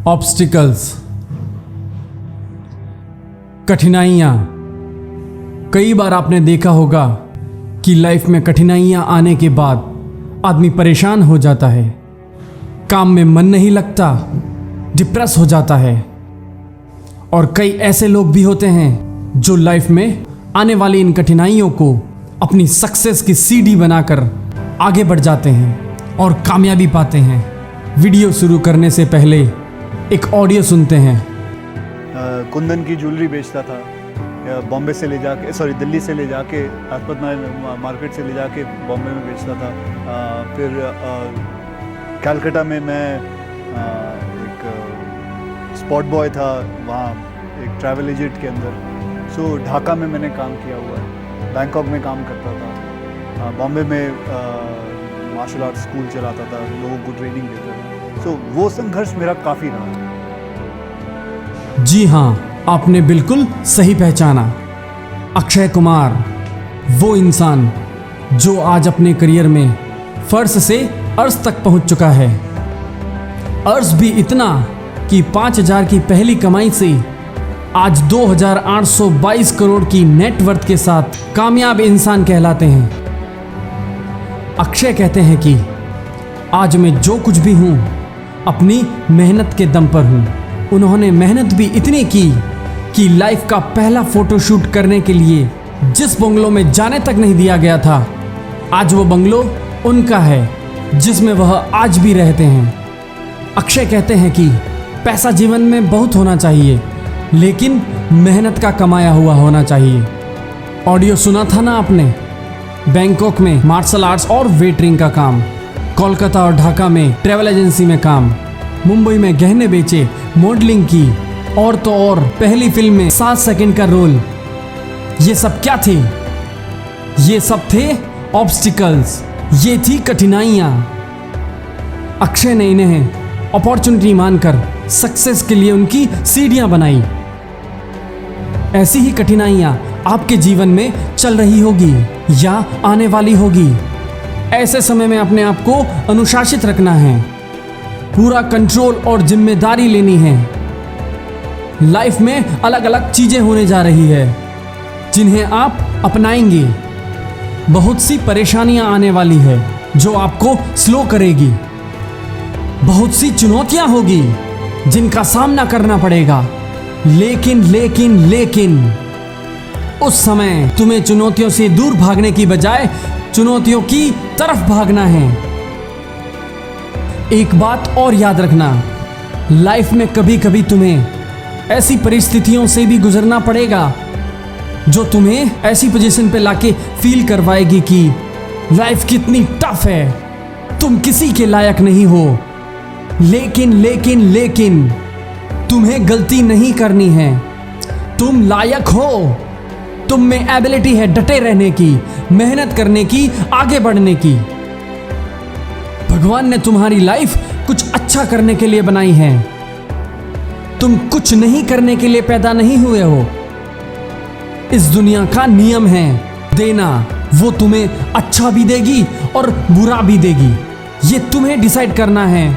Obstacles, कठिनाइयाँ। कई बार आपने देखा होगा कि लाइफ में कठिनाइयाँ आने के बाद आदमी परेशान हो जाता है, काम में मन नहीं लगता, डिप्रेस हो जाता है। और कई ऐसे लोग भी होते हैं जो लाइफ में आने वाली इन कठिनाइयों को अपनी सक्सेस की सीढ़ी बनाकर आगे बढ़ जाते हैं और कामयाबी पाते हैं। वीडियो शुरू करने से पहले एक ऑडियो सुनते हैं। कुंदन की ज्वेलरी बेचता था, बॉम्बे से ले जाके दिल्ली से ले जाके लाजपत मार्केट से ले जाके बॉम्बे में बेचता था। फिर कलकत्ता में मैं एक स्पॉट बॉय था, वहाँ एक ट्रैवल एजेंट के अंदर। ढाका में मैंने काम किया हुआ है, बैंकॉक में काम करता था, बॉम्बे में मार्शल आर्ट स्कूल चलाता था, लोगों को ट्रेनिंग देता था। वो संघर्ष मेरा काफ़ी रहा। जी हाँ, आपने बिल्कुल सही पहचाना। अक्षय कुमार, वो इंसान जो आज अपने करियर में फर्श से अर्श तक पहुंच चुका है। अर्श भी इतना कि 5,000 की पहली कमाई से आज 2,822 करोड़ की नेटवर्थ के साथ कामयाब इंसान कहलाते हैं। अक्षय कहते हैं कि आज मैं जो कुछ भी हूँ अपनी मेहनत के दम पर हूँ। उन्होंने मेहनत भी इतनी की कि लाइफ का पहला फोटोशूट करने के लिए जिस बंगलों में जाने तक नहीं दिया गया था, आज वो बंगलो उनका है जिसमें वह आज भी रहते हैं। अक्षय कहते हैं कि पैसा जीवन में बहुत होना चाहिए, लेकिन मेहनत का कमाया हुआ होना चाहिए। ऑडियो सुना था ना आपने? बैंकॉक में मार्शल आर्ट्स और वेटरिंग का काम, कोलकाता और ढाका में ट्रैवल एजेंसी में काम, मुंबई में गहने बेचे, मॉडलिंग की, और तो और पहली फिल्म में 7 सेकंड का रोल। ये सब क्या थे? ये सब थे ऑब्स्टिकल्स, ये थी कठिनाइयाँ। अक्षय ने इन्हें अपॉर्चुनिटी मानकर सक्सेस के लिए उनकी सीढ़ियाँ बनाई। ऐसी ही कठिनाइयाँ आपके जीवन में चल रही होगी या आने वाली होगी। ऐसे समय में अपने आप को अनुशासित रखना है, पूरा कंट्रोल और जिम्मेदारी लेनी है। लाइफ में अलग अलग चीजें होने जा रही है जिन्हें आप अपनाएंगे। बहुत सी परेशानियां आने वाली है जो आपको स्लो करेगी। बहुत सी चुनौतियां होगी जिनका सामना करना पड़ेगा, लेकिन उस समय तुम्हें चुनौतियों से दूर भागने की बजाय चुनौतियों की तरफ भागना है। एक बात और याद रखना, लाइफ में कभी कभी तुम्हें ऐसी परिस्थितियों से भी गुजरना पड़ेगा जो तुम्हें ऐसी पोजीशन पे लाके फील करवाएगी कि लाइफ कितनी टफ है, तुम किसी के लायक नहीं हो। लेकिन तुम्हें गलती नहीं करनी है, तुम लायक हो। तुम में एबिलिटी है डटे रहने की, मेहनत करने की, आगे बढ़ने की। भगवान ने तुम्हारी लाइफ कुछ अच्छा करने के लिए बनाई है। तुम कुछ नहीं करने के लिए पैदा नहीं हुए हो। इस दुनिया का नियम है देना, वो तुम्हें अच्छा भी देगी और बुरा भी देगी। ये तुम्हें डिसाइड करना है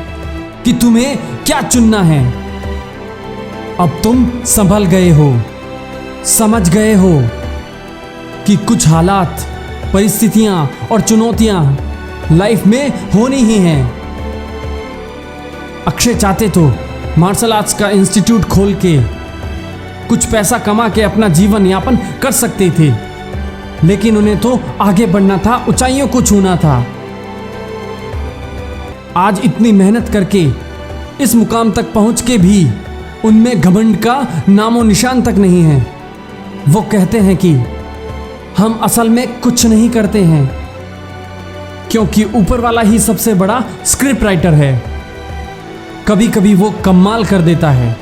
कि तुम्हें क्या चुनना है। अब तुम संभल गए हो, समझ गए हो कि कुछ हालात, परिस्थितियां और चुनौतियां लाइफ में होनी ही हैं। अक्षय चाहते तो मार्शल आर्ट्स का इंस्टीट्यूट खोल के कुछ पैसा कमा के अपना जीवन यापन कर सकते थे, लेकिन उन्हें तो आगे बढ़ना था, ऊंचाइयों को छूना था। आज इतनी मेहनत करके इस मुकाम तक पहुंच के भी उनमें घमंड का नामो निशान तक नहीं है। वो कहते हैं कि हम असल में कुछ नहीं करते हैं, क्योंकि ऊपर वाला ही सबसे बड़ा स्क्रिप्ट राइटर है। कभी कभी वो कमाल कर देता है।